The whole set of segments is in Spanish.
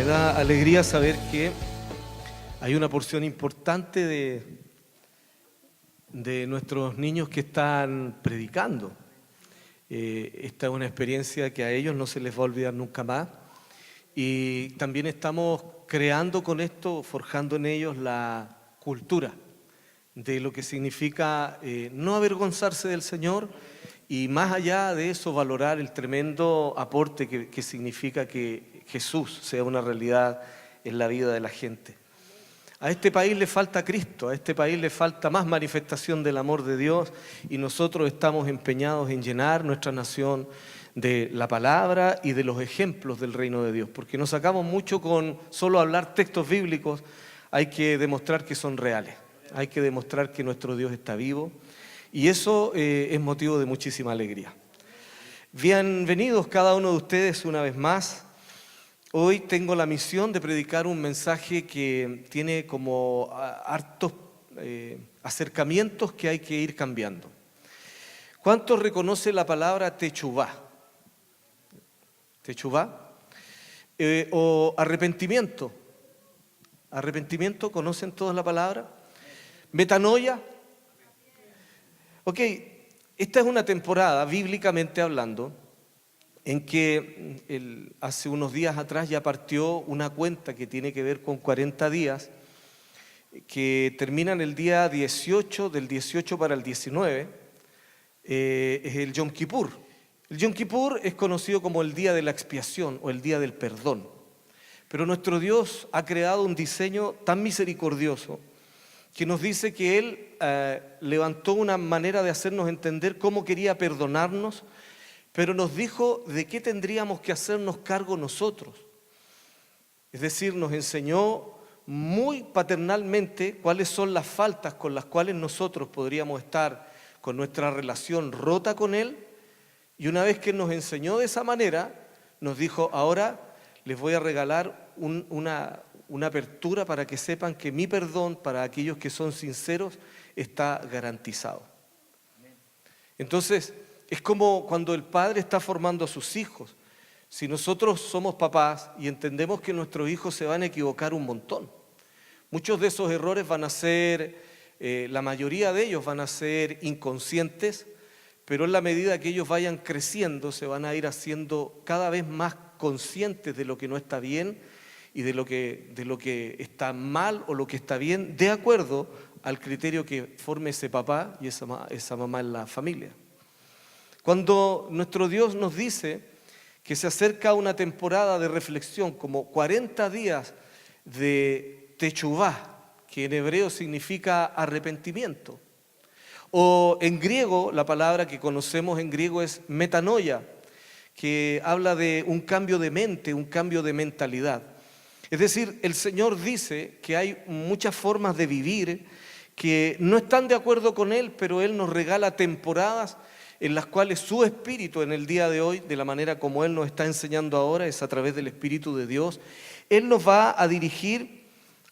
da alegría saber que hay una porción importante de nuestros niños que están predicando. Esta es una experiencia que a ellos no se les va a olvidar nunca más. Y también estamos creando con esto, forjando en ellos la cultura de lo que significa no avergonzarse del Señor y más allá de eso valorar el tremendo aporte que significa que Jesús sea una realidad en la vida de la gente. A este país le falta Cristo, a este país le falta más manifestación del amor de Dios y nosotros estamos empeñados en llenar nuestra nación de la palabra y de los ejemplos del reino de Dios, porque nos sacamos mucho con solo hablar textos bíblicos, hay que demostrar que son reales, hay que demostrar que nuestro Dios está vivo y eso es motivo de muchísima alegría. Bienvenidos cada uno de ustedes una vez más. Hoy tengo la misión de predicar un mensaje que tiene como hartos acercamientos que hay que ir cambiando. ¿Cuántos reconocen la palabra techuvá? ¿Techuvá? O arrepentimiento. ¿Arrepentimiento? ¿Conocen todos la palabra? ¿Metanoia? Ok, esta es una temporada, bíblicamente hablando, en que hace unos días atrás ya partió una cuenta que tiene que ver con 40 días, que terminan el día 18, del 18 para el 19, es el Yom Kippur. El Yom Kippur es conocido como el día de la expiación o el día del perdón, pero nuestro Dios ha creado un diseño tan misericordioso que nos dice que Él levantó una manera de hacernos entender cómo quería perdonarnos, pero nos dijo de qué tendríamos que hacernos cargo nosotros. Es decir, nos enseñó muy paternalmente cuáles son las faltas con las cuales nosotros podríamos estar con nuestra relación rota con Él. Y una vez que nos enseñó de esa manera, nos dijo, ahora les voy a regalar una apertura para que sepan que mi perdón para aquellos que son sinceros está garantizado. Entonces, es como cuando el padre está formando a sus hijos. Si nosotros somos papás y entendemos que nuestros hijos se van a equivocar un montón, muchos de esos errores van a ser, la mayoría de ellos van a ser inconscientes, pero en la medida que ellos vayan creciendo se van a ir haciendo cada vez más conscientes de lo que no está bien y de lo que está mal o lo que está bien, de acuerdo al criterio que forme ese papá y esa mamá en la familia. Cuando nuestro Dios nos dice que se acerca una temporada de reflexión, como 40 días de techuvá, que en hebreo significa arrepentimiento, o en griego, la palabra que conocemos en griego es metanoia, que habla de un cambio de mente, un cambio de mentalidad. Es decir, el Señor dice que hay muchas formas de vivir que no están de acuerdo con Él, pero Él nos regala temporadas en las cuales su Espíritu en el día de hoy, de la manera como Él nos está enseñando ahora, es a través del Espíritu de Dios, Él nos va a dirigir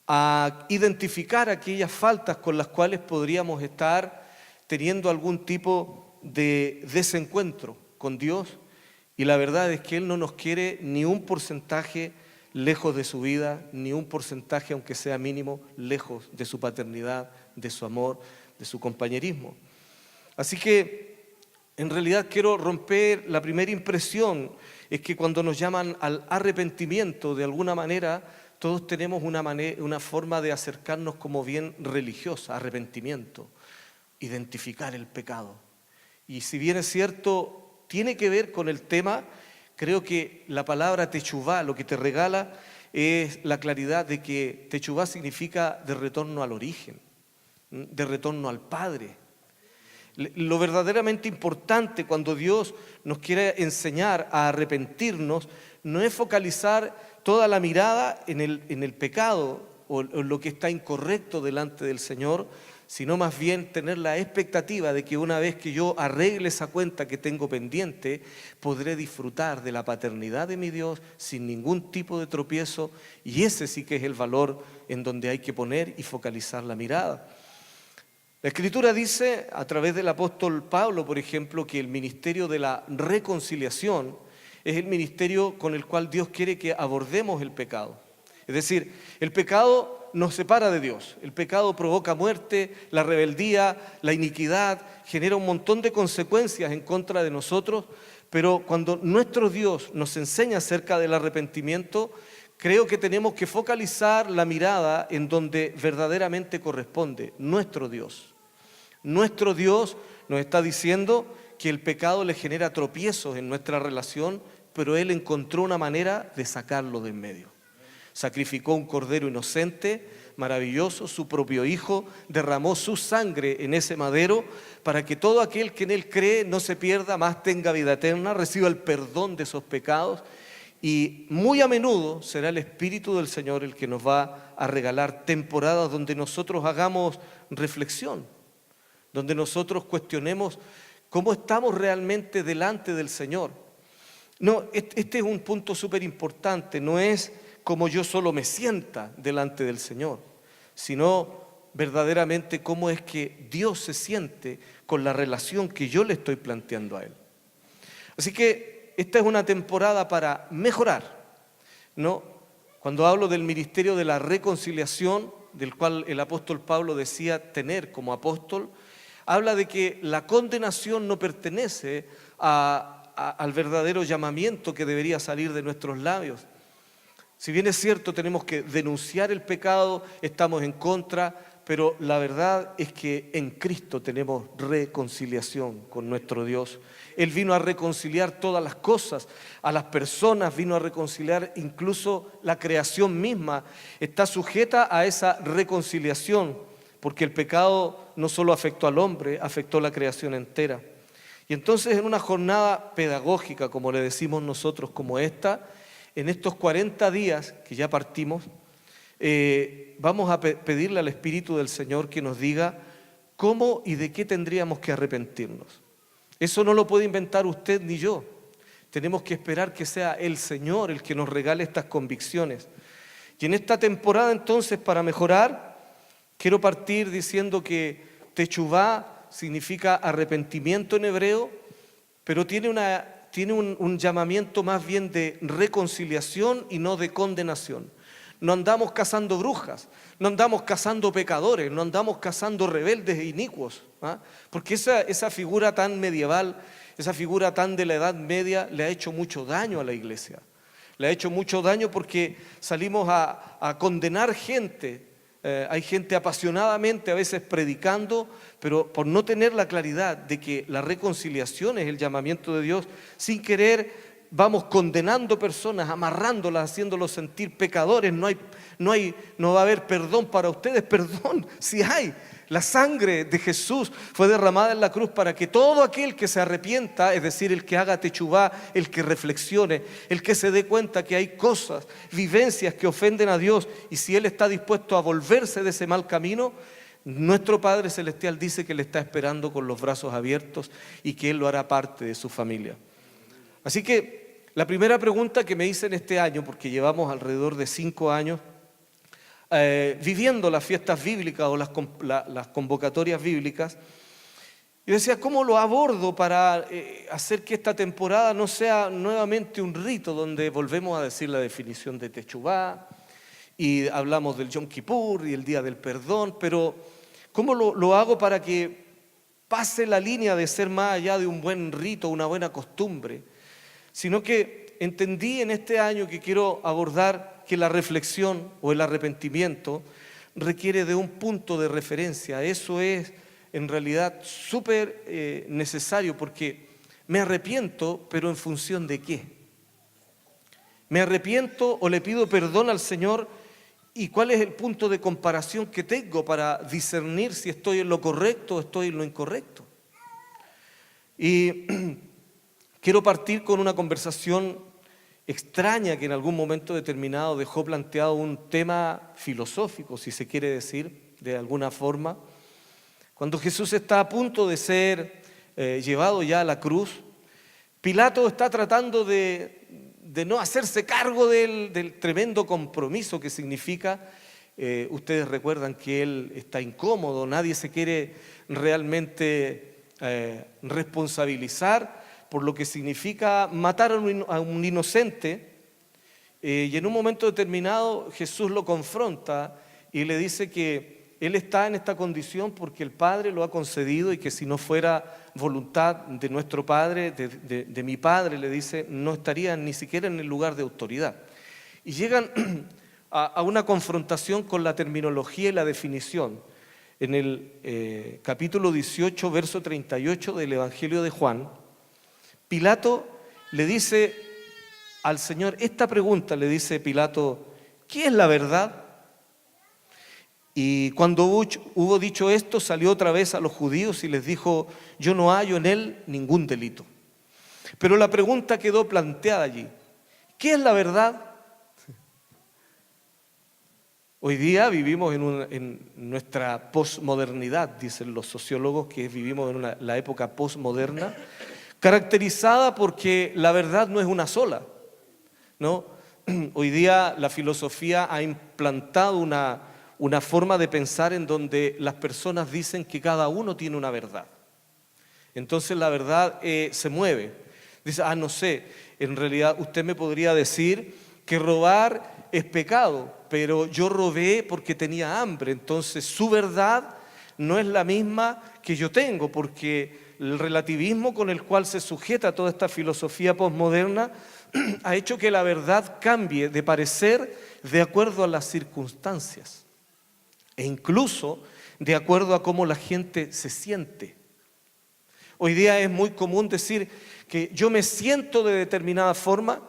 a identificar aquellas faltas con las cuales podríamos estar teniendo algún tipo de desencuentro con Dios. Y la verdad es que Él no nos quiere ni un porcentaje lejos de su vida, ni un porcentaje, aunque sea mínimo, lejos de su paternidad, de su amor, de su compañerismo. Así que en realidad quiero romper la primera impresión, es que cuando nos llaman al arrepentimiento, de alguna manera, todos tenemos una forma de acercarnos como bien religiosa, arrepentimiento, identificar el pecado. Y si bien es cierto, tiene que ver con el tema, creo que la palabra techuvá lo que te regala es la claridad de que techuvá significa de retorno al origen, de retorno al Padre. Lo verdaderamente importante cuando Dios nos quiere enseñar a arrepentirnos no es focalizar toda la mirada en el pecado o en lo que está incorrecto delante del Señor, sino más bien tener la expectativa de que una vez que yo arregle esa cuenta que tengo pendiente, podré disfrutar de la paternidad de mi Dios sin ningún tipo de tropiezo, y ese sí que es el valor en donde hay que poner y focalizar la mirada. La Escritura dice, a través del apóstol Pablo, por ejemplo, que el ministerio de la reconciliación es el ministerio con el cual Dios quiere que abordemos el pecado. Es decir, el pecado nos separa de Dios. El pecado provoca muerte, la rebeldía, la iniquidad, genera un montón de consecuencias en contra de nosotros, pero cuando nuestro Dios nos enseña acerca del arrepentimiento, creo que tenemos que focalizar la mirada en donde verdaderamente corresponde, nuestro Dios. Nuestro Dios nos está diciendo que el pecado le genera tropiezos en nuestra relación, pero Él encontró una manera de sacarlo de en medio. Sacrificó un cordero inocente, maravilloso, su propio Hijo, derramó su sangre en ese madero para que todo aquel que en Él cree no se pierda, más tenga vida eterna, reciba el perdón de esos pecados. Y muy a menudo será el Espíritu del Señor el que nos va a regalar temporadas donde nosotros hagamos reflexión, donde nosotros cuestionemos cómo estamos realmente delante del Señor. No, este es un punto súper importante, no es como yo solo me sienta delante del Señor, sino verdaderamente cómo es que Dios se siente con la relación que yo le estoy planteando a Él. Así que esta es una temporada para mejorar, ¿no? Cuando hablo del ministerio de la reconciliación, del cual el apóstol Pablo decía tener como apóstol, habla de que la condenación no pertenece al verdadero llamamiento que debería salir de nuestros labios. Si bien es cierto, tenemos que denunciar el pecado, estamos en contra, pero la verdad es que en Cristo tenemos reconciliación con nuestro Dios. Él vino a reconciliar todas las cosas, a las personas, vino a reconciliar incluso la creación misma. Está sujeta a esa reconciliación, porque el pecado no solo afectó al hombre, afectó a la creación entera. Y entonces en una jornada pedagógica, como le decimos nosotros, como esta, en estos 40 días que ya partimos, vamos a pedirle al Espíritu del Señor que nos diga cómo y de qué tendríamos que arrepentirnos. Eso no lo puede inventar usted ni yo. Tenemos que esperar que sea el Señor el que nos regale estas convicciones. Y en esta temporada entonces, para mejorar, quiero partir diciendo que Techuvá significa arrepentimiento en hebreo, pero tiene un llamamiento más bien de reconciliación y no de condenación. No andamos cazando brujas, no andamos cazando pecadores, no andamos cazando rebeldes e inicuos, ¿ah? Porque esa figura tan medieval, esa figura tan de la Edad Media le ha hecho mucho daño a la iglesia. Le ha hecho mucho daño porque salimos a condenar gente. Hay gente apasionadamente a veces predicando, pero por no tener la claridad de que la reconciliación es el llamamiento de Dios, sin querer vamos condenando personas, amarrándolas, haciéndolos sentir pecadores. No va a haber perdón para ustedes. Perdón, si hay. La sangre de Jesús fue derramada en la cruz para que todo aquel que se arrepienta, es decir, el que haga techuvá, el que reflexione, el que se dé cuenta que hay cosas, vivencias que ofenden a Dios, y si Él está dispuesto a volverse de ese mal camino, nuestro Padre Celestial dice que le está esperando con los brazos abiertos y que Él lo hará parte de su familia. Así que la primera pregunta que me hice en este año, porque llevamos alrededor de 5 años, viviendo las fiestas bíblicas o las convocatorias bíblicas, yo decía, ¿cómo lo abordo para hacer que esta temporada no sea nuevamente un rito donde volvemos a decir la definición de Techuvá y hablamos del Yom Kippur y el Día del Perdón, pero ¿cómo lo hago para que pase la línea de ser más allá de un buen rito, una buena costumbre? Sino que entendí en este año que quiero abordar que la reflexión o el arrepentimiento requiere de un punto de referencia. Eso es en realidad súper necesario, porque me arrepiento, pero ¿en función de qué? Me arrepiento o le pido perdón al Señor, ¿y cuál es el punto de comparación que tengo para discernir si estoy en lo correcto o estoy en lo incorrecto? Y quiero partir con una conversación extraña que en algún momento determinado dejó planteado un tema filosófico, si se quiere decir, de alguna forma. Cuando Jesús está a punto de ser llevado ya a la cruz, Pilato está tratando de no hacerse cargo del tremendo compromiso que significa. Ustedes recuerdan que él está incómodo, nadie se quiere realmente responsabilizar por lo que significa matar a un inocente, y en un momento determinado Jesús lo confronta y le dice que él está en esta condición porque el Padre lo ha concedido y que si no fuera voluntad de nuestro Padre, de mi Padre, le dice, no estarían ni siquiera en el lugar de autoridad. Y llegan a una confrontación con la terminología y la definición. En el capítulo 18, verso 38 del Evangelio de Juan, Pilato le dice al Señor, esta pregunta le dice Pilato, ¿qué es la verdad? Y cuando hubo dicho esto, salió otra vez a los judíos y les dijo, yo no hallo en él ningún delito. Pero la pregunta quedó planteada allí, ¿qué es la verdad? Hoy día vivimos en nuestra posmodernidad, dicen los sociólogos, que vivimos en la época posmoderna, caracterizada porque la verdad no es una sola, ¿no? Hoy día la filosofía ha implantado una forma de pensar en donde las personas dicen que cada uno tiene una verdad. Entonces la verdad se mueve. Dice, no sé, en realidad usted me podría decir que robar es pecado, pero yo robé porque tenía hambre, entonces su verdad no es la misma que yo tengo, porque el relativismo con el cual se sujeta toda esta filosofía posmoderna ha hecho que la verdad cambie de parecer de acuerdo a las circunstancias e incluso de acuerdo a cómo la gente se siente. Hoy día es muy común decir que yo me siento de determinada forma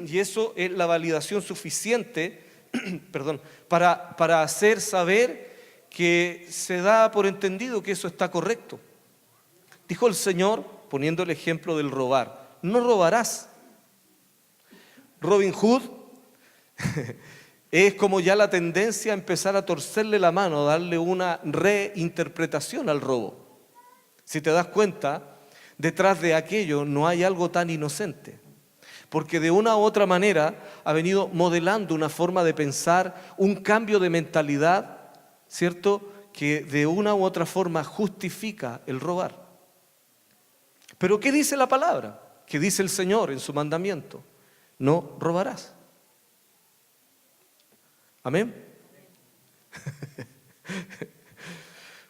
y eso es la validación suficiente para hacer saber que se da por entendido que eso está correcto. Dijo el Señor, poniendo el ejemplo del robar, no robarás. Robin Hood es como ya la tendencia a empezar a torcerle la mano, a darle una reinterpretación al robo. Si te das cuenta, detrás de aquello no hay algo tan inocente, porque de una u otra manera ha venido modelando una forma de pensar, un cambio de mentalidad, ¿cierto?, que de una u otra forma justifica el robar. Pero ¿qué dice la palabra? ¿Qué dice el Señor en su mandamiento? No robarás. ¿Amén?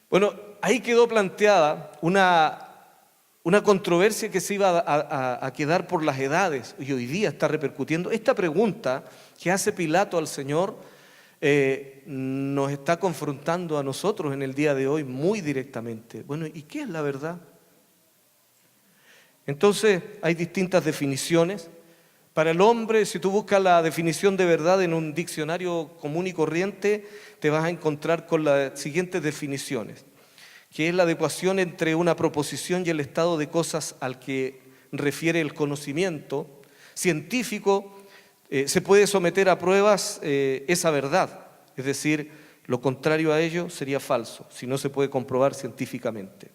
Bueno, ahí quedó planteada una controversia que se iba a quedar por las edades y hoy día está repercutiendo. Esta pregunta que hace Pilato al Señor nos está confrontando a nosotros en el día de hoy muy directamente. Bueno, ¿y qué es la verdad? Entonces hay distintas definiciones. Para el hombre, si tú buscas la definición de verdad en un diccionario común y corriente, te vas a encontrar con las siguientes definiciones, que es la adecuación entre una proposición y el estado de cosas al que refiere el conocimiento científico. Se puede someter a pruebas esa verdad, es decir, lo contrario a ello sería falso, si no se puede comprobar científicamente.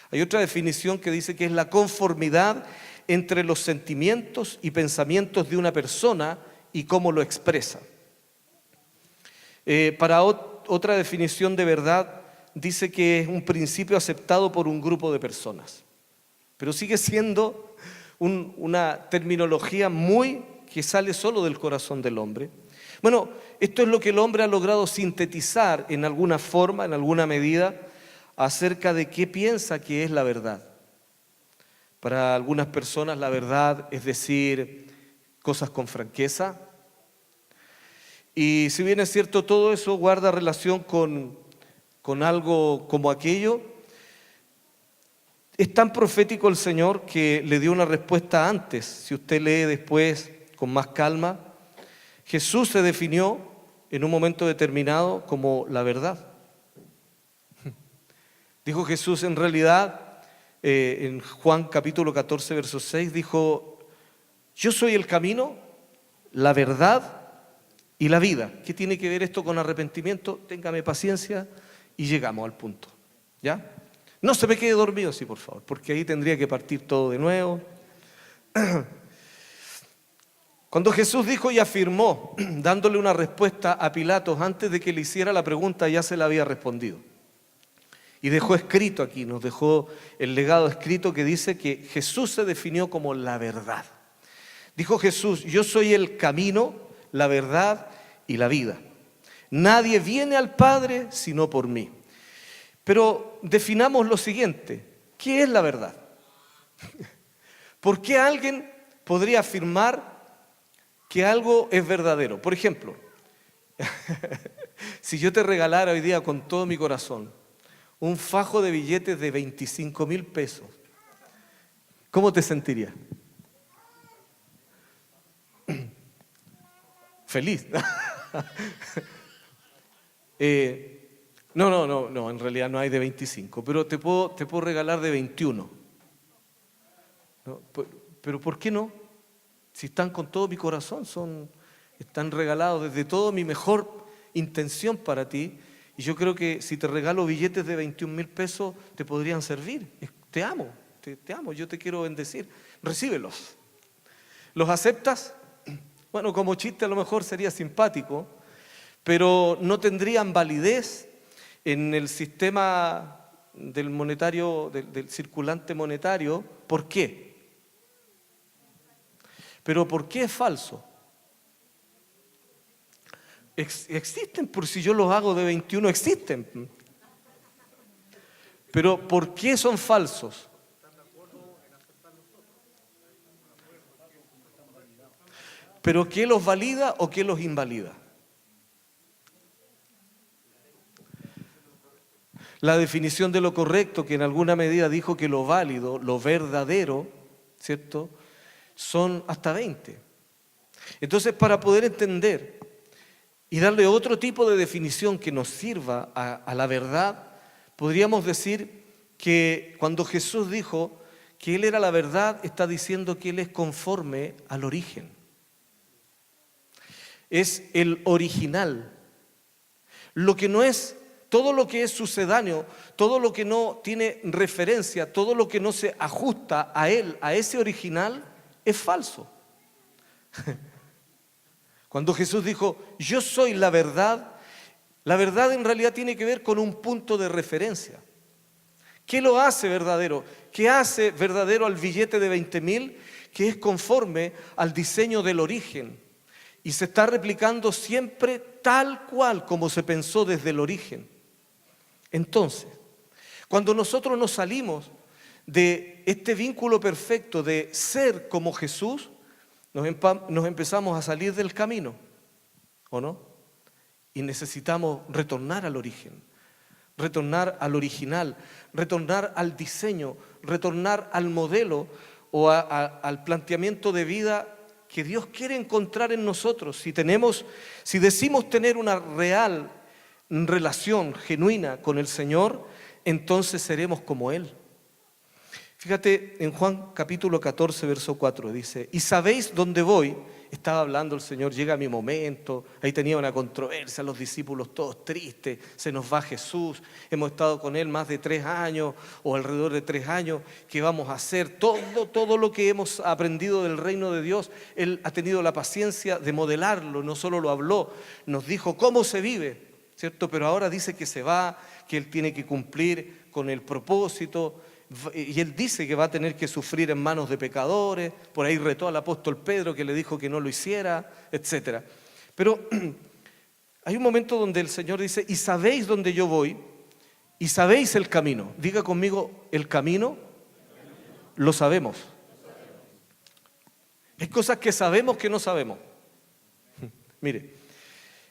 Hay otra definición que dice que es la conformidad entre los sentimientos y pensamientos de una persona y cómo lo expresa. Para otra definición de verdad, dice que es un principio aceptado por un grupo de personas. Pero sigue siendo una terminología que sale solo del corazón del hombre. Bueno, esto es lo que el hombre ha logrado sintetizar en alguna forma, en alguna medida, acerca de qué piensa que es la verdad. Para algunas personas la verdad es decir cosas con franqueza. Y si bien es cierto, todo eso guarda relación con algo como aquello, es tan profético el Señor que le dio una respuesta antes. Si usted lee después con más calma, Jesús se definió en un momento determinado como la verdad. Dijo Jesús en realidad, en Juan capítulo 14, verso 6, dijo, yo soy el camino, la verdad y la vida. ¿Qué tiene que ver esto con arrepentimiento? Téngame paciencia y llegamos al punto, ¿ya? No se me quede dormido, sí, por favor, porque ahí tendría que partir todo de nuevo. Cuando Jesús dijo y afirmó, dándole una respuesta a Pilatos antes de que le hiciera la pregunta, ya se la había respondido. Y dejó escrito aquí, nos dejó el legado escrito que dice que Jesús se definió como la verdad. Dijo Jesús, yo soy el camino, la verdad y la vida. Nadie viene al Padre sino por mí. Pero definamos lo siguiente: ¿qué es la verdad? ¿Por qué alguien podría afirmar que algo es verdadero? Por ejemplo, si yo te regalara hoy día con todo mi corazón un fajo de billetes de 25.000 pesos, ¿cómo te sentirías? Feliz. No, en realidad no hay de 25, pero te puedo regalar de 21. ¿No? Pero ¿por qué no? Si están con todo mi corazón, están regalados desde toda mi mejor intención para ti. Y yo creo que si te regalo billetes de 21.000 pesos, te podrían servir. Te amo, te amo, yo te quiero bendecir. Recíbelos. ¿Los aceptas? Bueno, como chiste a lo mejor sería simpático, pero no tendrían validez en el sistema del monetario, del circulante monetario. ¿Por qué? Pero ¿por qué es falso? Existen, por si yo los hago de 21, existen. Pero ¿por qué son falsos? ¿Pero qué los valida o qué los invalida? La definición de lo correcto, que en alguna medida dijo que lo válido, lo verdadero, ¿cierto?, son hasta 20. Entonces, para poder entender y darle otro tipo de definición que nos sirva a la verdad, podríamos decir que cuando Jesús dijo que Él era la verdad, está diciendo que Él es conforme al origen. Es el original. Lo que no es, todo lo que es sucedáneo, todo lo que no tiene referencia, todo lo que no se ajusta a Él, a ese original, es falso. Cuando Jesús dijo, yo soy la verdad en realidad tiene que ver con un punto de referencia. ¿Qué lo hace verdadero? ¿Qué hace verdadero al billete de 20.000? Que es conforme al diseño del origen y se está replicando siempre tal cual como se pensó desde el origen. Entonces, cuando nosotros nos salimos de este vínculo perfecto de ser como Jesús, nos empezamos a salir del camino, ¿o no? Y necesitamos retornar al origen, retornar al original, retornar al diseño, retornar al modelo o al planteamiento de vida que Dios quiere encontrar en nosotros. Si decimos tener una real relación genuina con el Señor, entonces seremos como Él. Fíjate en Juan capítulo 14, verso 4, dice, y sabéis dónde voy. Estaba hablando el Señor, llega mi momento, ahí tenía una controversia, los discípulos todos tristes, se nos va Jesús, hemos estado con Él más de 3 años o alrededor de 3 años, ¿qué vamos a hacer? Todo lo que hemos aprendido del reino de Dios, Él ha tenido la paciencia de modelarlo, no solo lo habló, nos dijo cómo se vive, ¿cierto? Pero ahora dice que se va, que Él tiene que cumplir con el propósito. Y Él dice que va a tener que sufrir en manos de pecadores. Por ahí retó al apóstol Pedro que le dijo que no lo hiciera, etc. Pero hay un momento donde el Señor dice, y sabéis dónde yo voy, y sabéis el camino. Diga conmigo, el camino lo sabemos. Hay cosas que sabemos que no sabemos. Mire,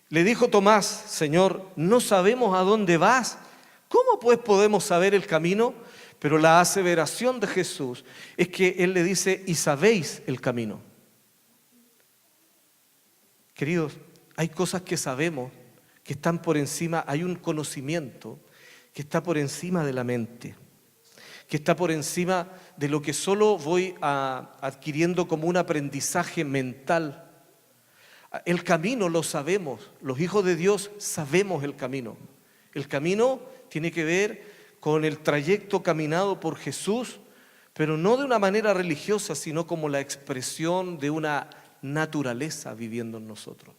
le dijo Tomás, Señor, no sabemos a dónde vas. ¿Cómo pues podemos saber el camino? Pero la aseveración de Jesús es que Él le dice, y sabéis el camino. Queridos, hay cosas que sabemos que están por encima, hay un conocimiento que está por encima de la mente, que está por encima de lo que solo voy adquiriendo como un aprendizaje mental. El camino lo sabemos, los hijos de Dios sabemos el camino. El camino tiene que ver con el trayecto caminado por Jesús, pero no de una manera religiosa, sino como la expresión de una naturaleza viviendo en nosotros.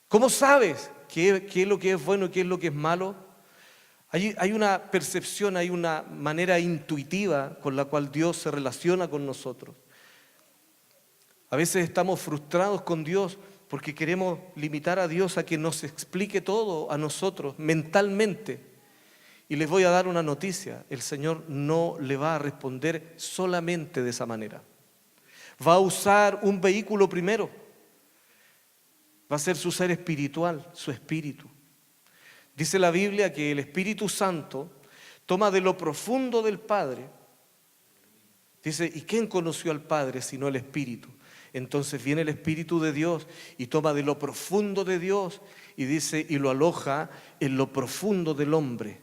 ¿Cómo sabes qué es lo que es bueno y qué es lo que es malo? Hay una percepción, hay una manera intuitiva con la cual Dios se relaciona con nosotros. A veces estamos frustrados con Dios porque queremos limitar a Dios a que nos explique todo a nosotros mentalmente. Y les voy a dar una noticia: el Señor no le va a responder solamente de esa manera. Va a usar un vehículo primero. Va a ser su ser espiritual, su espíritu. Dice la Biblia que el Espíritu Santo toma de lo profundo del Padre. Dice, ¿y quién conoció al Padre sino el Espíritu? Entonces viene el Espíritu de Dios y toma de lo profundo de Dios y dice, y lo aloja en lo profundo del hombre,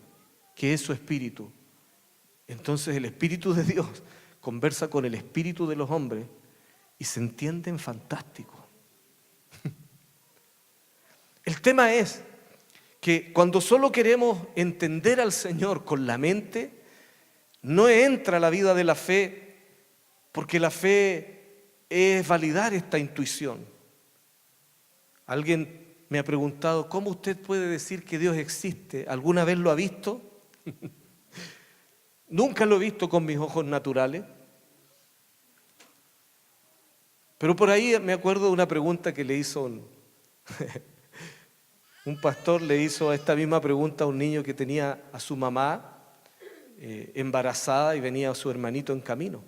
que es su espíritu. Entonces el Espíritu de Dios conversa con el espíritu de los hombres y se entienden fantástico. El tema es que cuando solo queremos entender al Señor con la mente, no entra la vida de la fe, porque la fe es validar esta intuición. Alguien me ha preguntado, ¿cómo usted puede decir que Dios existe? ¿Alguna vez lo ha visto? Nunca lo he visto con mis ojos naturales. Pero por ahí me acuerdo de una pregunta que le hizo un pastor, le hizo esta misma pregunta a un niño que tenía a su mamá embarazada y venía su hermanito en camino.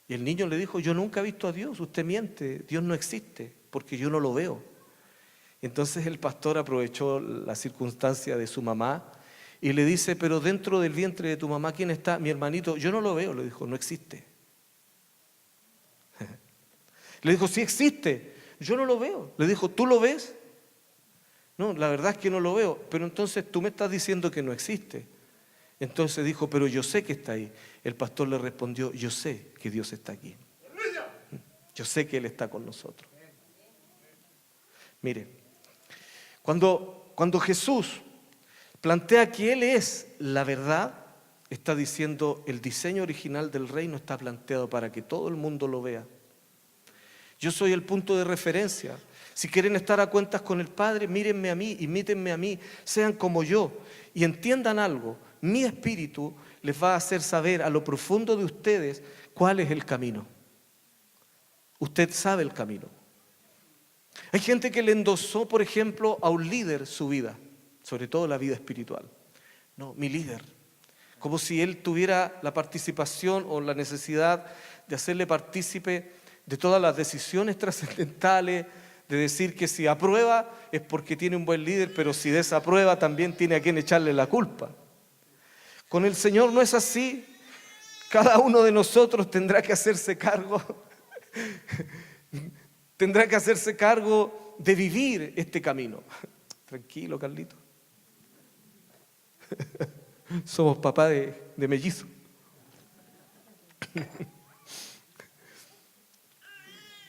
Y el niño le dijo, yo nunca he visto a Dios, usted miente, Dios no existe, porque yo no lo veo. Entonces el pastor aprovechó la circunstancia de su mamá y le dice, pero dentro del vientre de tu mamá, ¿quién está? Mi hermanito. Yo no lo veo, le dijo, no existe. Le dijo, sí existe, yo no lo veo. Le dijo, ¿tú lo ves? No, la verdad es que no lo veo, pero entonces tú me estás diciendo que no existe. Entonces dijo, pero yo sé que está ahí. El pastor le respondió, yo sé que Dios está aquí. Yo sé que Él está con nosotros. Mire, cuando Jesús plantea que Él es la verdad, está diciendo, el diseño original del reino está planteado para que todo el mundo lo vea. Yo soy el punto de referencia. Si quieren estar a cuentas con el Padre, mírenme a mí, imítenme a mí, sean como yo y entiendan algo. Mi espíritu les va a hacer saber a lo profundo de ustedes cuál es el camino. Usted sabe el camino. Hay gente que le endosó, por ejemplo, a un líder su vida, sobre todo la vida espiritual. No, mi líder. Como si él tuviera la participación o la necesidad de hacerle partícipe de todas las decisiones trascendentales, de decir que si aprueba es porque tiene un buen líder, pero si desaprueba también tiene a quien echarle la culpa. Con el Señor no es así. Cada uno de nosotros tendrá que hacerse cargo, tendrá que hacerse cargo de vivir este camino. Tranquilo, Carlito. Somos papá de mellizo.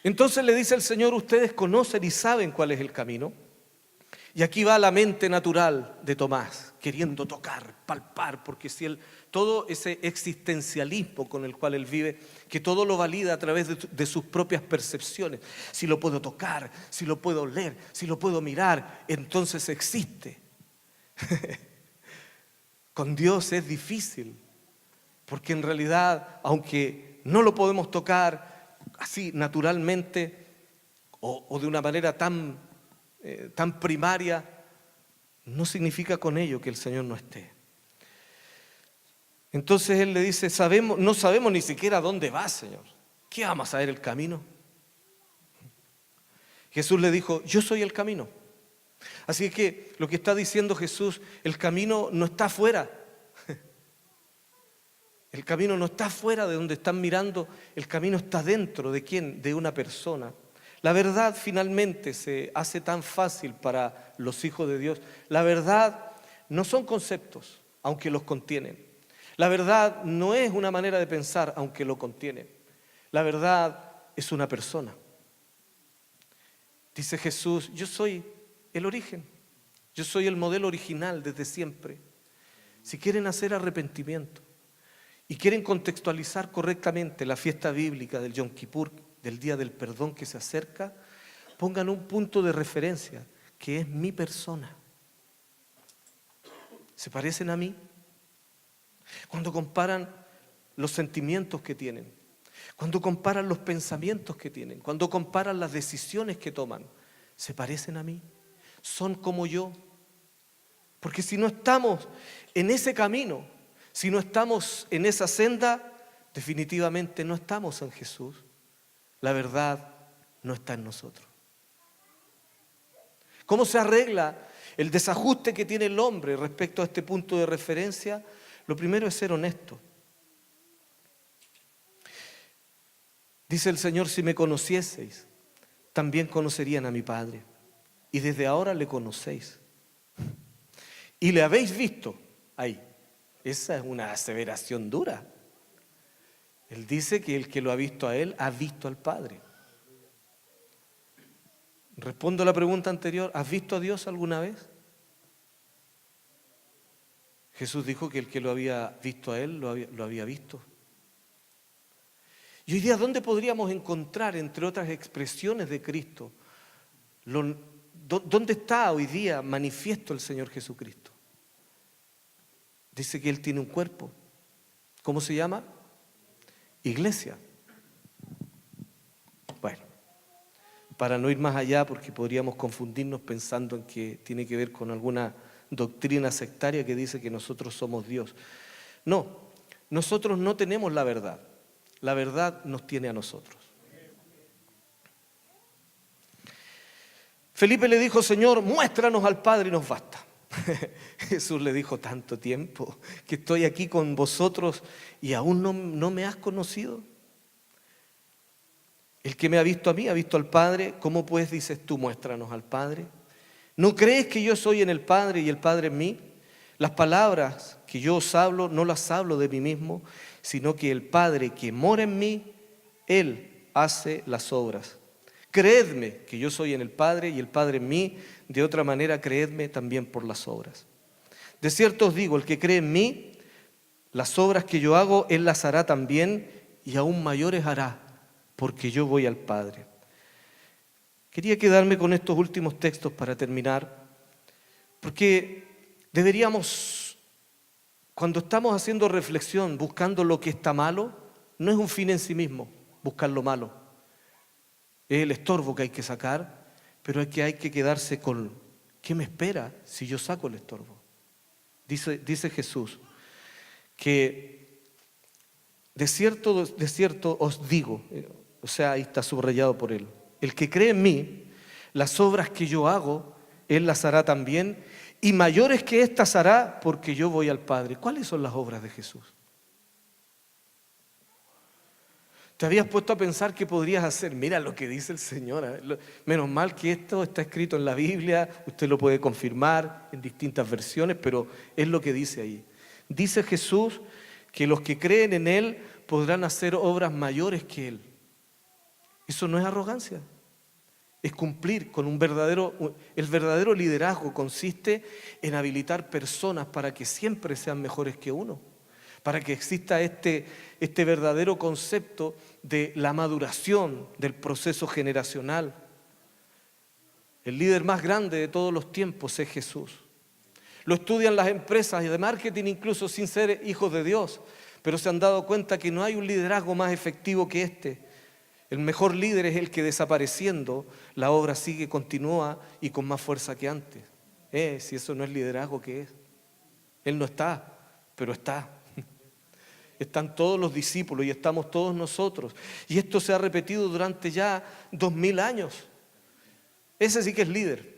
Entonces le dice el Señor, ustedes conocen y saben cuál es el camino. Y aquí va la mente natural de Tomás, queriendo tocar, palpar, porque si él, todo ese existencialismo con el cual él vive, que todo lo valida a través de sus propias percepciones. Si lo puedo tocar, si lo puedo oler, si lo puedo mirar, entonces existe. Con Dios es difícil, porque en realidad, aunque no lo podemos tocar así naturalmente o de una manera tan primaria, no significa con ello que el Señor no esté. Entonces Él le dice, no sabemos ni siquiera dónde va, Señor. ¿Qué vamos a saber el camino? Jesús le dijo, yo soy el camino. Así que lo que está diciendo Jesús, el camino no está afuera. El camino no está fuera de donde están mirando, el camino está dentro de ¿quién? De una persona. La verdad finalmente se hace tan fácil para los hijos de Dios. La verdad no son conceptos, aunque los contienen. La verdad no es una manera de pensar, aunque lo contiene. La verdad es una persona. Dice Jesús, yo soy el origen. Yo soy el modelo original desde siempre. Si quieren hacer arrepentimiento y quieren contextualizar correctamente la fiesta bíblica del Yom Kippur, del día del perdón que se acerca, pongan un punto de referencia, que es mi persona. ¿Se parecen a mí? Cuando comparan los sentimientos que tienen, Cuando comparan los pensamientos que tienen, cuando comparan las decisiones que toman, ¿se parecen a mí? ¿Son como yo? Porque si no estamos en ese camino, si no estamos en esa senda, definitivamente no estamos en Jesús. La verdad no está en nosotros. ¿Cómo se arregla el desajuste que tiene el hombre respecto a este punto de referencia? Lo primero es ser honesto. Dice el Señor: si me conocieseis, también conocerían a mi Padre. Y desde ahora le conocéis. Y le habéis visto. Ahí. Esa es una aseveración dura. Él dice que el que lo ha visto a Él, ha visto al Padre. Respondo a la pregunta anterior: ¿has visto a Dios alguna vez? Jesús dijo que el que lo había visto a Él, lo había visto. Y hoy día, ¿dónde podríamos encontrar, entre otras expresiones de Cristo, dónde está hoy día manifiesto el Señor Jesucristo? Dice que Él tiene un cuerpo. ¿Cómo se llama? Iglesia. Bueno, para no ir más allá, porque podríamos confundirnos pensando en que tiene que ver con alguna doctrina sectaria que dice que nosotros somos Dios. No, nosotros no tenemos la verdad. La verdad nos tiene a nosotros. Felipe le dijo: Señor, muéstranos al Padre y nos basta. Jesús le dijo: tanto tiempo que estoy aquí con vosotros y aún no me has conocido. El que me ha visto a mí ha visto al Padre. ¿Cómo pues dices tú, muéstranos al Padre? ¿No crees que yo soy en el Padre y el Padre en mí? Las palabras que yo os hablo, no las hablo de mí mismo, sino que el Padre que mora en mí, Él hace las obras. Creedme que yo soy en el Padre y el Padre en mí, de otra manera creedme también por las obras. De cierto os digo, el que cree en mí, las obras que yo hago, Él las hará también y aún mayores hará, porque yo voy al Padre. Quería quedarme con estos últimos textos para terminar, porque deberíamos, cuando estamos haciendo reflexión, buscando lo que está malo, no es un fin en sí mismo, buscar lo malo. Es el estorbo que hay que sacar, pero hay que quedarse con ¿qué me espera si yo saco el estorbo? Dice Jesús que de cierto os digo, o sea, ahí está subrayado por Él, el que cree en mí, las obras que yo hago, Él las hará también, y mayores que éstas hará, porque yo voy al Padre. ¿Cuáles son las obras de Jesús? ¿Te habías puesto a pensar qué podrías hacer? Mira lo que dice el Señor. Menos mal que esto está escrito en la Biblia, usted lo puede confirmar en distintas versiones, pero es lo que dice ahí. Dice Jesús que los que creen en Él podrán hacer obras mayores que Él. Eso no es arrogancia, es cumplir con el verdadero liderazgo consiste en habilitar personas para que siempre sean mejores que uno. Para que exista este verdadero concepto de la maduración del proceso generacional. El líder más grande de todos los tiempos es Jesús. Lo estudian las empresas de marketing incluso sin ser hijos de Dios, pero se han dado cuenta que no hay un liderazgo más efectivo que este. El mejor líder es el que desapareciendo la obra continúa y con más fuerza que antes. Si eso no es liderazgo, ¿qué es? Él no está, pero está. Están todos los discípulos y estamos todos nosotros. Y esto se ha repetido durante ya 2000 años. Ese sí que es líder.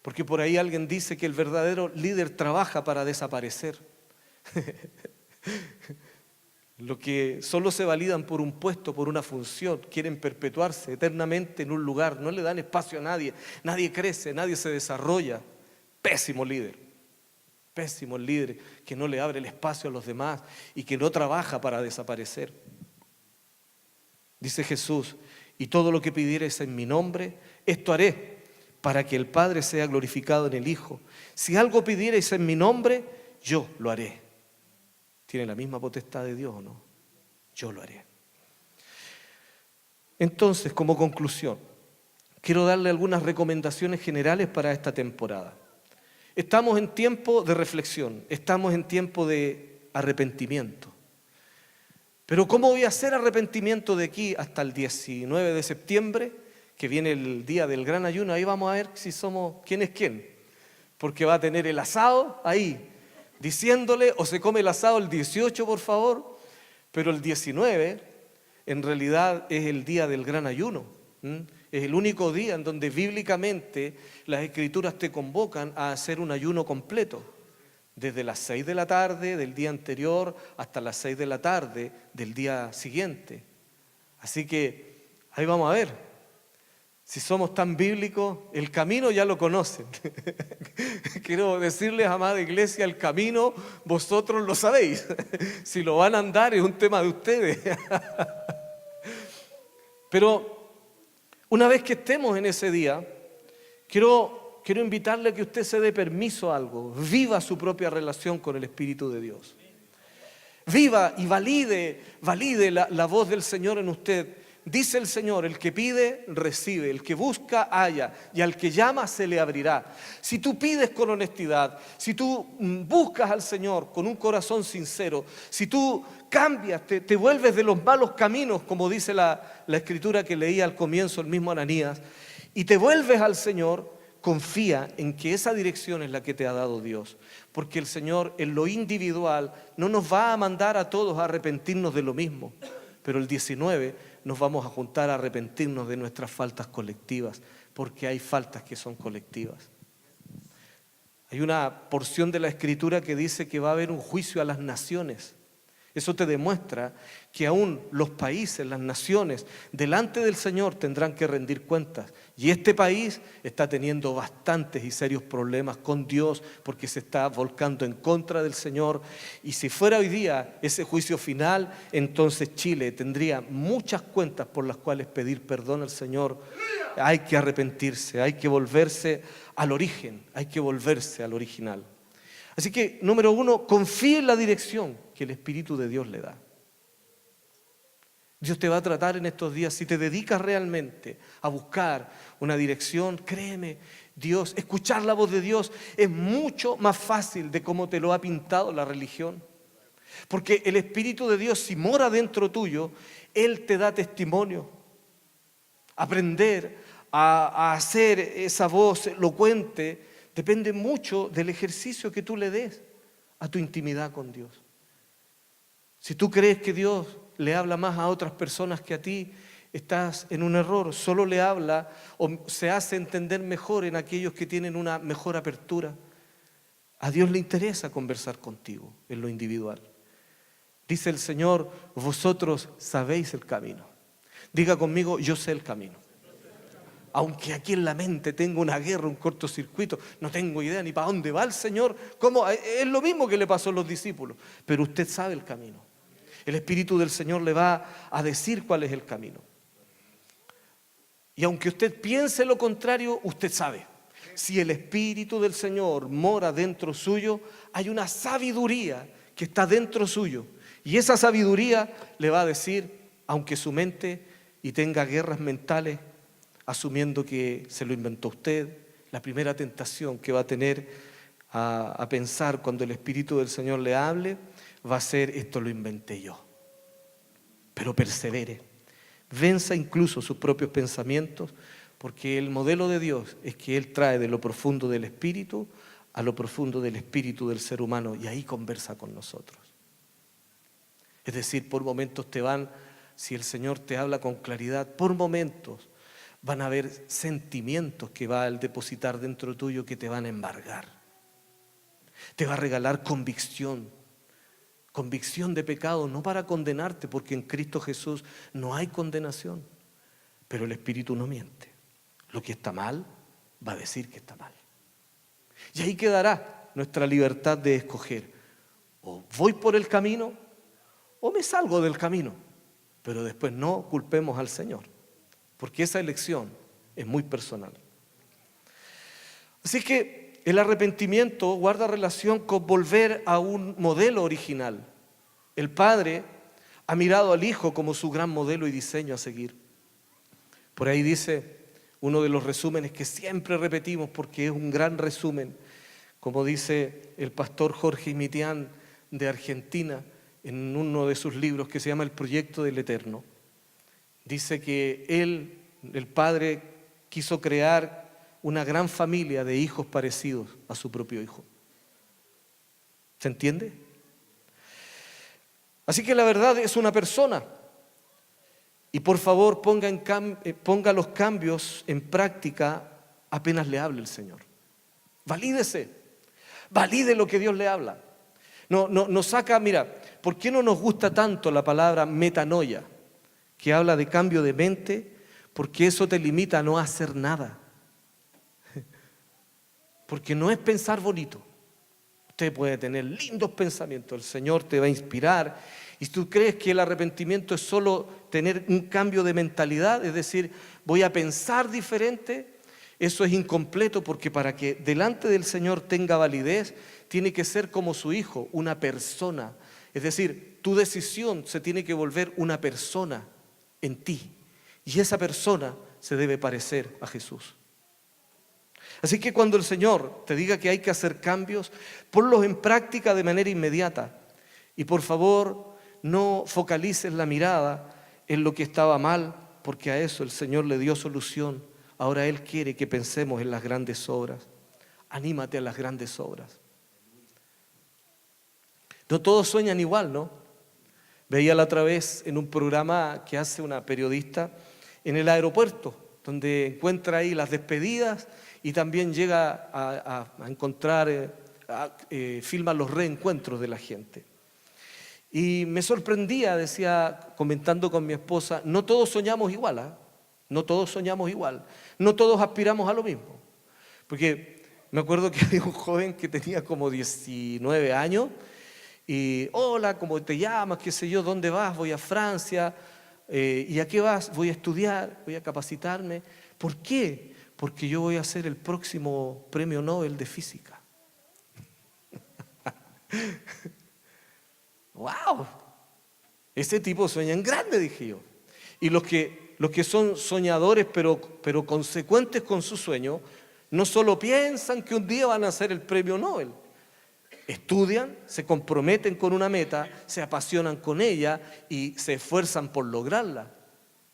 Porque por ahí alguien dice que el verdadero líder trabaja para desaparecer. Lo que solo se validan por un puesto, por una función, quieren perpetuarse eternamente en un lugar, no le dan espacio a nadie, nadie crece, nadie se desarrolla. Pésimo líder. Pésimo el líder que no le abre el espacio a los demás y que no trabaja para desaparecer. Dice Jesús: y todo lo que pidiereis en mi nombre, esto haré, para que el Padre sea glorificado en el Hijo. Si algo pidiereis en mi nombre, yo lo haré. ¿Tiene la misma potestad de Dios o no? Yo lo haré. Entonces, como conclusión, quiero darle algunas recomendaciones generales para esta temporada. Estamos en tiempo de reflexión, estamos en tiempo de arrepentimiento. Pero ¿cómo voy a hacer arrepentimiento de aquí hasta el 19 de septiembre, que viene el día del gran ayuno? Ahí vamos a ver si somos quién es quién. Porque va a tener el asado ahí, diciéndole, o se come el asado el 18, por favor, pero el 19 en realidad es el día del gran ayuno. Es el único día en donde bíblicamente las Escrituras te convocan a hacer un ayuno completo. Desde las 6 de la tarde del día anterior hasta las 6 de la tarde del día siguiente. Así que ahí vamos a ver. Si somos tan bíblicos, el camino ya lo conocen. Quiero decirles, amada iglesia, el camino vosotros lo sabéis. Si lo van a andar es un tema de ustedes. Pero una vez que estemos en ese día, quiero invitarle a que usted se dé permiso a algo. Viva su propia relación con el Espíritu de Dios. Viva y valide la voz del Señor en usted. Dice el Señor, el que pide, recibe, el que busca, halla, y al que llama, se le abrirá. Si tú pides con honestidad, si tú buscas al Señor con un corazón sincero, si tú cambias, te vuelves de los malos caminos, como dice la Escritura que leía al comienzo el mismo Ananías, y te vuelves al Señor, confía en que esa dirección es la que te ha dado Dios, porque el Señor en lo individual no nos va a mandar a todos a arrepentirnos de lo mismo, pero el 19 nos vamos a juntar a arrepentirnos de nuestras faltas colectivas, porque hay faltas que son colectivas. Hay una porción de la Escritura que dice que va a haber un juicio a las naciones. Eso te demuestra que aún los países, las naciones, delante del Señor tendrán que rendir cuentas. Y este país está teniendo bastantes y serios problemas con Dios porque se está volcando en contra del Señor. Y si fuera hoy día ese juicio final, entonces Chile tendría muchas cuentas por las cuales pedir perdón al Señor. Hay que arrepentirse, hay que volverse al origen, hay que volverse al original. Así que, número 1, confíe en la dirección que el Espíritu de Dios le da. Dios te va a tratar en estos días. Si te dedicas realmente a buscar una dirección, créeme, Dios, escuchar la voz de Dios es mucho más fácil de cómo te lo ha pintado la religión. Porque el Espíritu de Dios, si mora dentro tuyo, Él te da testimonio. Aprender a hacer esa voz elocuente depende mucho del ejercicio que tú le des a tu intimidad con Dios. Si tú crees que Dios le habla más a otras personas que a ti, estás en un error. Solo le habla o se hace entender mejor en aquellos que tienen una mejor apertura. A Dios le interesa conversar contigo en lo individual. Dice el Señor, vosotros sabéis el camino. Diga conmigo, yo sé el camino. Aunque aquí en la mente tengo una guerra, un cortocircuito, no tengo idea ni para dónde va el Señor. ¿Cómo? Es lo mismo que le pasó a los discípulos, pero usted sabe el camino. El Espíritu del Señor le va a decir cuál es el camino. Y aunque usted piense lo contrario, usted sabe. Si el Espíritu del Señor mora dentro suyo, hay una sabiduría que está dentro suyo. Y esa sabiduría le va a decir, aunque su mente y tenga guerras mentales, asumiendo que se lo inventó usted, la primera tentación que va a tener a pensar cuando el Espíritu del Señor le hable, va a ser, esto lo inventé yo. Pero persevere, venza incluso sus propios pensamientos, porque el modelo de Dios es que Él trae de lo profundo del Espíritu a lo profundo del espíritu del ser humano, y ahí conversa con nosotros. Es decir, por momentos si el Señor te habla con claridad, por momentos van a haber sentimientos que va a depositar dentro tuyo que te van a embargar. Te va a regalar convicción de pecado, no para condenarte, porque en Cristo Jesús no hay condenación, pero el Espíritu no miente. Lo que está mal, va a decir que está mal. Y ahí quedará nuestra libertad de escoger. O voy por el camino, o me salgo del camino. Pero después no culpemos al Señor, porque esa elección es muy personal. Así que el arrepentimiento guarda relación con volver a un modelo original. El Padre ha mirado al Hijo como su gran modelo y diseño a seguir. Por ahí dice uno de los resúmenes que siempre repetimos porque es un gran resumen, como dice el pastor Jorge Mitián de Argentina, en uno de sus libros que se llama El Proyecto del Eterno, dice que él, el Padre, quiso crear una gran familia de hijos parecidos a su propio hijo. ¿Se entiende? Así que la verdad es una persona. Y por favor ponga los cambios en práctica apenas le hable el Señor. Valídese, valide lo que Dios le habla. No saca, mira, ¿por qué no nos gusta tanto la palabra metanoia? Que habla de cambio de mente, porque eso te limita a no hacer nada. Porque no es pensar bonito. Usted puede tener lindos pensamientos, el Señor te va a inspirar. Y si tú crees que el arrepentimiento es solo tener un cambio de mentalidad, es decir, voy a pensar diferente, eso es incompleto, porque para que delante del Señor tenga validez, tiene que ser como su hijo, una persona. Es decir, tu decisión se tiene que volver una persona en ti. Y esa persona se debe parecer a Jesús. Así que cuando el Señor te diga que hay que hacer cambios, ponlos en práctica de manera inmediata. Y por favor, no focalices la mirada en lo que estaba mal, porque a eso el Señor le dio solución. Ahora Él quiere que pensemos en las grandes obras. Anímate a las grandes obras. No todos sueñan igual, ¿no? Veía la otra vez en un programa que hace una periodista en el aeropuerto, donde encuentra ahí las despedidas y también llega a encontrar, filma los reencuentros de la gente. Y me sorprendía, decía, comentando con mi esposa, no todos soñamos igual, ¿eh? No todos soñamos igual, no todos aspiramos a lo mismo. Porque me acuerdo que había un joven que tenía como 19 años y, hola, ¿cómo te llamas? ¿Qué sé yo? ¿Dónde vas? Voy a Francia. ¿Y a qué vas? Voy a estudiar, voy a capacitarme. ¿Por qué? Porque yo voy a ser el próximo premio Nobel de física. ¡Wow! Ese tipo sueña en grande, dije yo. Y los que son soñadores pero consecuentes con su sueño, no solo piensan que un día van a ser el premio Nobel. Estudian, se comprometen con una meta, se apasionan con ella y se esfuerzan por lograrla.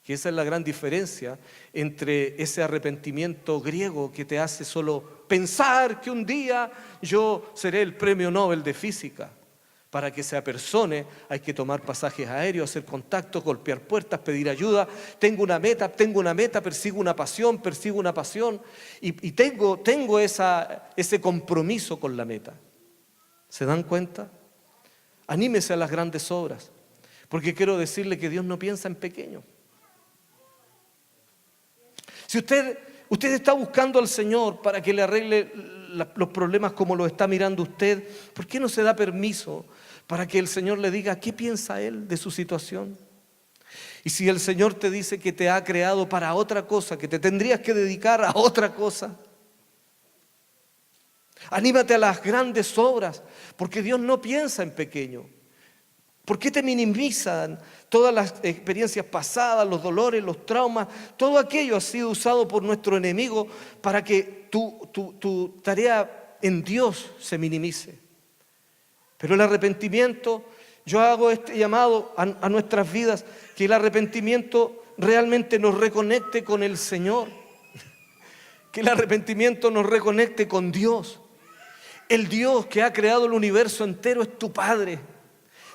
Que esa es la gran diferencia entre ese arrepentimiento griego que te hace solo pensar que un día yo seré el premio Nobel de física. Para que se apersone hay que tomar pasajes aéreos, hacer contactos, golpear puertas, pedir ayuda. Tengo una meta, persigo una pasión y tengo ese compromiso con la meta. ¿Se dan cuenta? Anímese a las grandes obras, porque quiero decirle que Dios no piensa en pequeño. Si usted está buscando al Señor para que le arregle los problemas como lo está mirando usted, ¿por qué no se da permiso para que el Señor le diga qué piensa Él de su situación? Y si el Señor te dice que te ha creado para otra cosa, que te tendrías que dedicar a otra cosa, anímate a las grandes obras, porque Dios no piensa en pequeño. ¿Por qué te minimizan todas las experiencias pasadas, los dolores, los traumas? Todo aquello ha sido usado por nuestro enemigo para que tu tarea en Dios se minimice. Pero el arrepentimiento, yo hago este llamado a nuestras vidas, que el arrepentimiento realmente nos reconecte con el Señor, que el arrepentimiento nos reconecte con Dios. El Dios que ha creado el universo entero es tu Padre.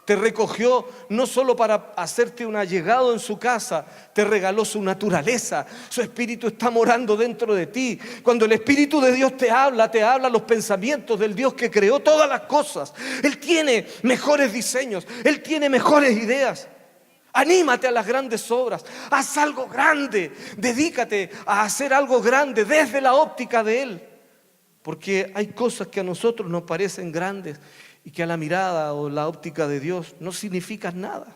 Te recogió no solo para hacerte un allegado en su casa, te regaló su naturaleza, su Espíritu está morando dentro de ti. Cuando el Espíritu de Dios te habla los pensamientos del Dios que creó todas las cosas. Él tiene mejores diseños, Él tiene mejores ideas. Anímate a las grandes obras, haz algo grande, dedícate a hacer algo grande desde la óptica de Él. Porque hay cosas que a nosotros nos parecen grandes y que a la mirada o la óptica de Dios no significan nada.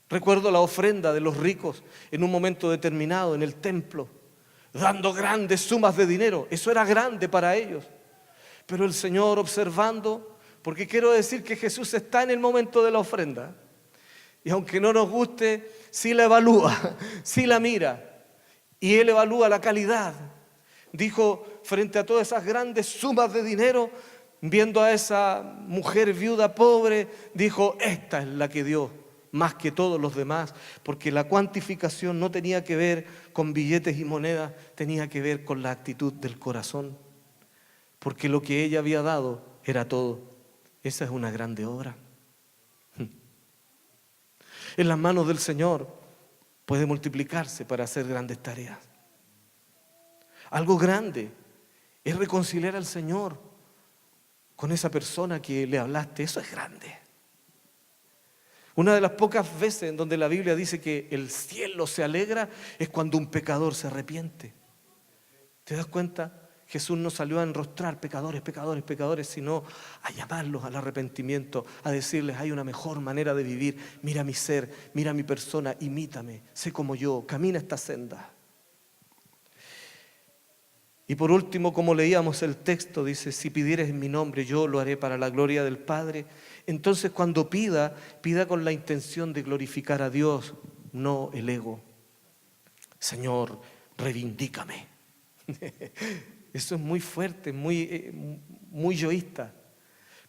Recuerdo la ofrenda de los ricos en un momento determinado en el templo, dando grandes sumas de dinero. Eso era grande para ellos. Pero el Señor observando, porque quiero decir que Jesús está en el momento de la ofrenda. Y aunque no nos guste, sí la evalúa, sí la mira. Y Él evalúa la calidad. Dijo, frente a todas esas grandes sumas de dinero, viendo a esa mujer viuda pobre, dijo, esta es la que dio más que todos los demás, porque la cuantificación no tenía que ver con billetes y monedas, tenía que ver con la actitud del corazón, porque lo que ella había dado era todo. Esa es una grande obra. En las manos del Señor puede multiplicarse para hacer grandes tareas. Algo grande es reconciliar al Señor con esa persona que le hablaste. Eso es grande. Una de las pocas veces en donde la Biblia dice que el cielo se alegra es cuando un pecador se arrepiente. ¿Te das cuenta? Jesús no salió a enrostrar pecadores, pecadores, pecadores, sino a llamarlos al arrepentimiento, a decirles, hay una mejor manera de vivir. Mira mi ser, mira mi persona, imítame, sé como yo, camina esta senda. Y por último, como leíamos el texto, dice, si pidieres en mi nombre, yo lo haré para la gloria del Padre. Entonces cuando pida con la intención de glorificar a Dios, no el ego. Señor, reivindícame. Eso es muy fuerte, muy yoísta.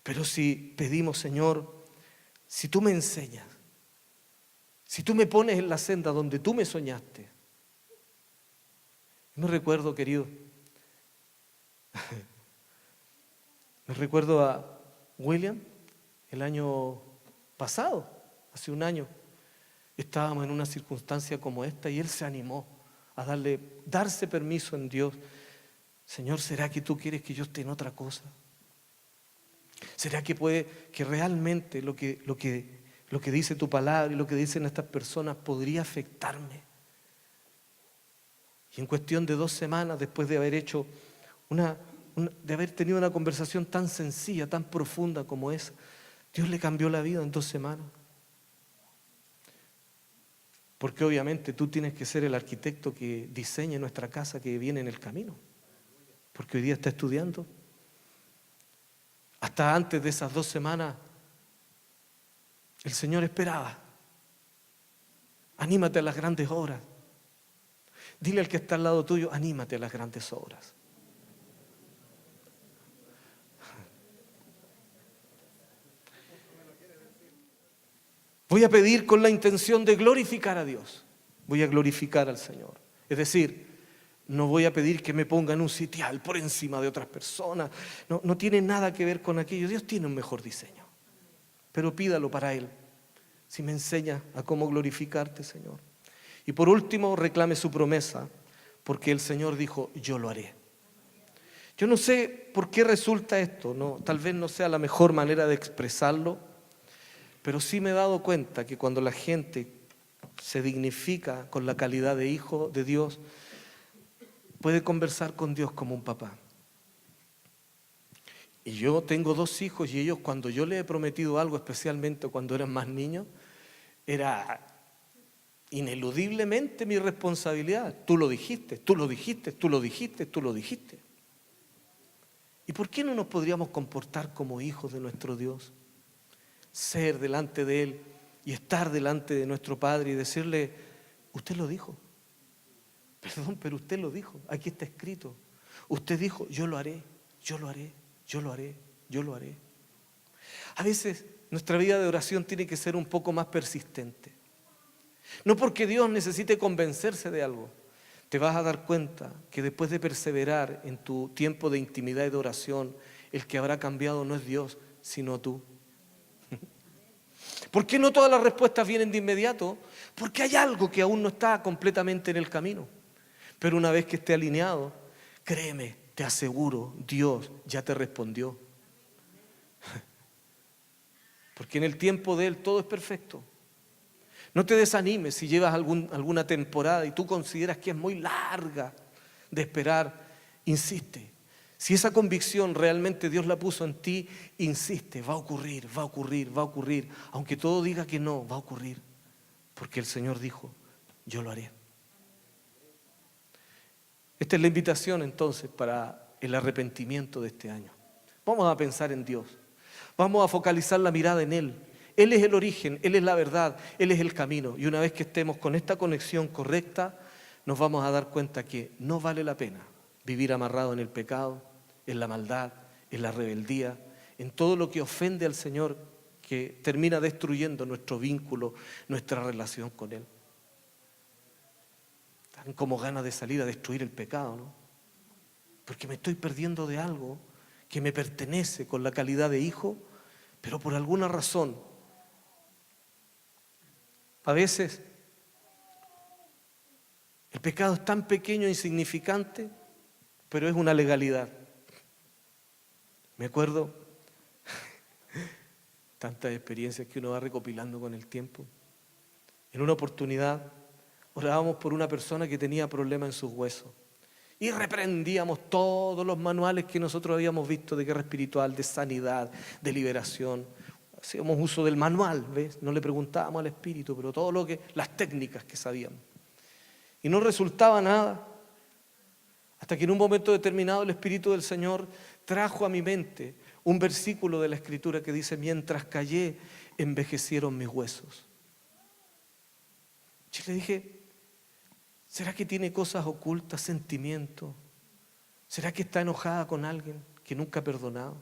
Pero si pedimos, Señor, si tú me enseñas, si tú me pones en la senda donde tú me soñaste. Me recuerdo, querido, me recuerdo a William el año pasado, hace un año. Estábamos en una circunstancia como esta y él se animó a darse permiso en Dios. Señor, ¿será que tú quieres que yo esté en otra cosa? ¿Será que realmente lo que dice tu palabra y lo que dicen estas personas podría afectarme? Y en cuestión de 2 semanas, después de haber hecho de haber tenido una conversación tan sencilla, tan profunda como esa, Dios le cambió la vida en 2 semanas. Porque obviamente tú tienes que ser el arquitecto que diseñe nuestra casa que viene en el camino. Porque hoy día está estudiando. Hasta antes de esas 2 semanas, el Señor esperaba. Anímate a las grandes obras. Dile al que está al lado tuyo, anímate a las grandes obras. Voy a pedir con la intención de glorificar a Dios. Voy a glorificar al Señor. Es decir, no voy a pedir que me pongan un sitial por encima de otras personas. No tiene nada que ver con aquello. Dios tiene un mejor diseño. Pero pídalo para Él. Si me enseña a cómo glorificarte, Señor. Y por último, reclame su promesa, porque el Señor dijo, yo lo haré. Yo no sé por qué resulta esto, tal vez no sea la mejor manera de expresarlo, pero sí me he dado cuenta que cuando la gente se dignifica con la calidad de hijo de Dios, puede conversar con Dios como un papá. Y yo tengo 2 hijos y ellos, cuando yo les he prometido algo, especialmente cuando eran más niños, era ineludiblemente mi responsabilidad. Tú lo dijiste, tú lo dijiste, tú lo dijiste, tú lo dijiste. ¿Y por qué no nos podríamos comportar como hijos de nuestro Dios? Ser delante de Él y estar delante de nuestro Padre y decirle, usted lo dijo. Perdón, pero usted lo dijo. Aquí está escrito. Usted dijo, yo lo haré, yo lo haré, yo lo haré, yo lo haré. A veces nuestra vida de oración tiene que ser un poco más persistente. No porque Dios necesite convencerse de algo. Te vas a dar cuenta que después de perseverar en tu tiempo de intimidad y de oración, el que habrá cambiado no es Dios, sino tú. ¿Por qué no todas las respuestas vienen de inmediato? Porque hay algo que aún no está completamente en el camino. Pero una vez que esté alineado, créeme, te aseguro, Dios ya te respondió. Porque en el tiempo de Él todo es perfecto. No te desanimes si llevas alguna temporada y tú consideras que es muy larga de esperar. Insiste. Si esa convicción realmente Dios la puso en ti, insiste. Va a ocurrir, va a ocurrir, va a ocurrir. Aunque todo diga que no, va a ocurrir. Porque el Señor dijo, yo lo haré. Esta es la invitación entonces para el arrepentimiento de este año. Vamos a pensar en Dios. Vamos a focalizar la mirada en Él. Él es el origen, Él es la verdad, Él es el camino. Y una vez que estemos con esta conexión correcta, nos vamos a dar cuenta que no vale la pena vivir amarrado en el pecado, en la maldad, en la rebeldía, en todo lo que ofende al Señor, que termina destruyendo nuestro vínculo, nuestra relación con Él. Dan como ganas de salir a destruir el pecado, ¿no? Porque me estoy perdiendo de algo que me pertenece con la calidad de hijo, pero por alguna razón, a veces el pecado es tan pequeño e insignificante, pero es una legalidad. Me acuerdo tantas experiencias que uno va recopilando con el tiempo. En una oportunidad orábamos por una persona que tenía problemas en sus huesos y reprendíamos todos los manuales que nosotros habíamos visto de guerra espiritual, de sanidad, de liberación. Hacíamos uso del manual, ¿ves? No le preguntábamos al Espíritu, pero las técnicas que sabíamos. Y no resultaba nada, hasta que en un momento determinado el Espíritu del Señor trajo a mi mente un versículo de la Escritura que dice: mientras callé, envejecieron mis huesos. Yo le dije: ¿será que tiene cosas ocultas, sentimientos? ¿Será que está enojada con alguien que nunca ha perdonado?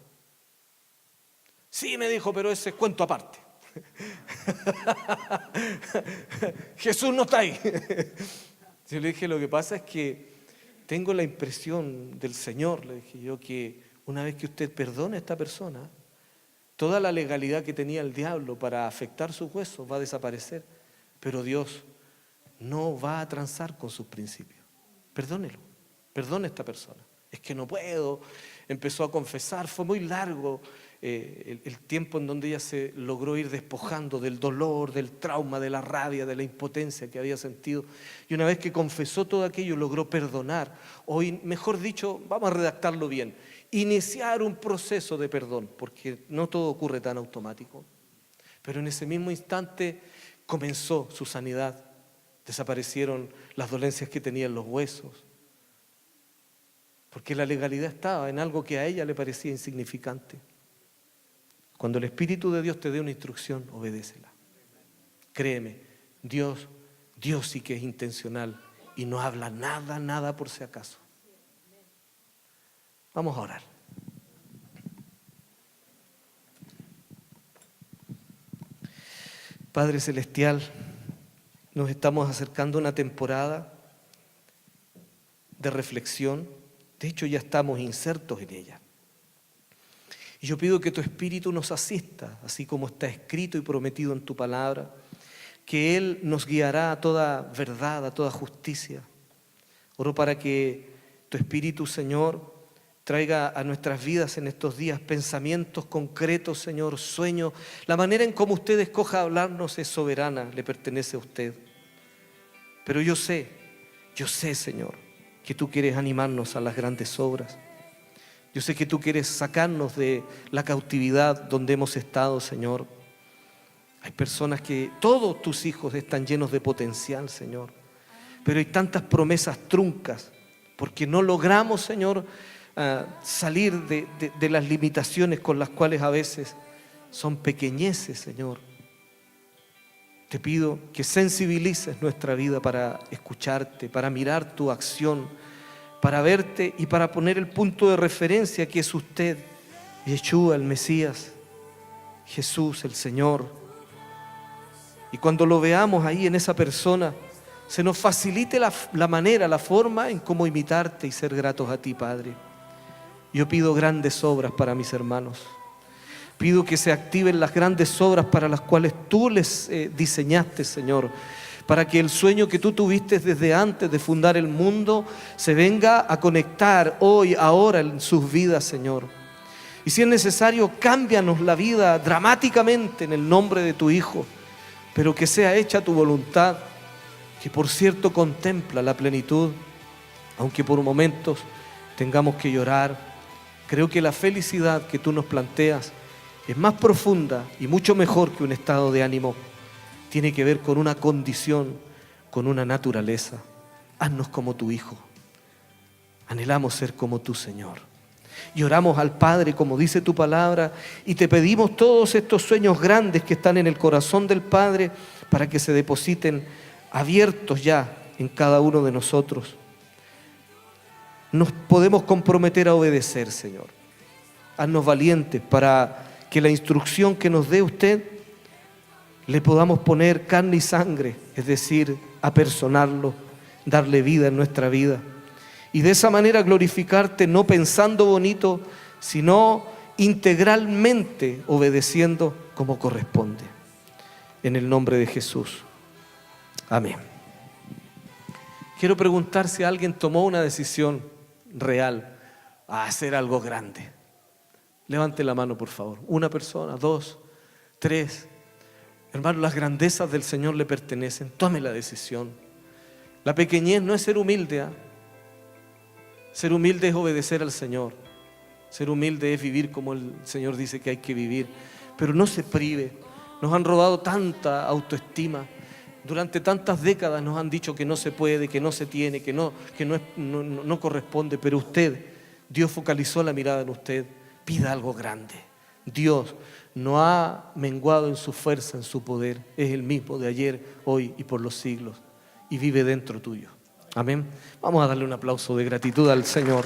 Sí, me dijo, pero ese es cuento aparte. Jesús no está ahí. Yo le dije: lo que pasa es que tengo la impresión del Señor, le dije yo, que una vez que usted perdone a esta persona, toda la legalidad que tenía el diablo para afectar sus huesos va a desaparecer, pero Dios no va a transar con sus principios. Perdónelo, perdone a esta persona. Es que no puedo. Empezó a confesar, fue muy largo el tiempo en donde ella se logró ir despojando del dolor, del trauma, de la rabia, de la impotencia que había sentido. Y una vez que confesó todo aquello, logró perdonar. O mejor dicho, vamos a redactarlo bien, iniciar un proceso de perdón, porque no todo ocurre tan automático. Pero en ese mismo instante comenzó su sanidad. Desaparecieron las dolencias que tenía en los huesos, porque la legalidad estaba en algo que a ella le parecía insignificante. Cuando el Espíritu de Dios te dé una instrucción, obedécela. Créeme, Dios sí que es intencional y no habla nada por si acaso. Vamos a orar. Padre Celestial, nos estamos acercando a una temporada de reflexión. De hecho, ya estamos insertos en ella. Y yo pido que tu Espíritu nos asista, así como está escrito y prometido en tu palabra, que Él nos guiará a toda verdad, a toda justicia. Oro para que tu Espíritu, Señor, traiga a nuestras vidas en estos días pensamientos concretos, Señor, sueños. La manera en cómo usted escoja hablarnos es soberana, le pertenece a usted. Pero yo sé, Señor, que tú quieres animarnos a las grandes obras. Yo sé que tú quieres sacarnos de la cautividad donde hemos estado, Señor. Hay personas que, todos tus hijos están llenos de potencial, Señor. Pero hay tantas promesas truncas, porque no logramos, Señor, salir de las limitaciones con las cuales a veces son pequeñeces, Señor. Te pido que sensibilices nuestra vida para escucharte, para mirar tu acción, para verte y para poner el punto de referencia que es usted, Yeshua, el Mesías, Jesús, el Señor. Y cuando lo veamos ahí en esa persona, se nos facilite la manera, la forma en cómo imitarte y ser gratos a ti, Padre. Yo pido grandes obras para mis hermanos. Pido que se activen las grandes obras para las cuales tú les diseñaste, Señor, para que el sueño que tú tuviste desde antes de fundar el mundo se venga a conectar hoy, ahora en sus vidas, Señor. Y si es necesario, cámbianos la vida dramáticamente en el nombre de tu Hijo, pero que sea hecha tu voluntad, que por cierto contempla la plenitud, aunque por momentos tengamos que llorar. Creo que la felicidad que tú nos planteas es más profunda y mucho mejor que un estado de ánimo. Tiene que ver con una condición, con una naturaleza. Haznos como tu Hijo. Anhelamos ser como tú, Señor. Y oramos al Padre, como dice tu palabra, y te pedimos todos estos sueños grandes que están en el corazón del Padre para que se depositen abiertos ya en cada uno de nosotros. Nos podemos comprometer a obedecer, Señor. haznos valientes para que la instrucción que nos dé usted le podamos poner carne y sangre, es decir, apersonarlo, darle vida en nuestra vida. Y de esa manera glorificarte no pensando bonito, sino integralmente obedeciendo como corresponde. En el nombre de Jesús. Amén. Quiero preguntar si alguien tomó una decisión real a hacer algo grande. Levante la mano, por favor. Una persona, dos, tres. Hermano, las grandezas del Señor le pertenecen. Tome la decisión. La pequeñez no es ser humilde, ¿eh? Ser humilde es obedecer al Señor. Ser humilde es vivir como el Señor dice que hay que vivir. Pero no se prive. Nos han robado tanta autoestima. Durante tantas décadas nos han dicho que no se puede, que no se tiene, que no corresponde. Pero usted, Dios focalizó la mirada en usted. Pida algo grande. Dios no ha menguado en su fuerza, en su poder. Es el mismo de ayer, hoy y por los siglos. Y vive dentro tuyo. Amén. Vamos a darle un aplauso de gratitud al Señor.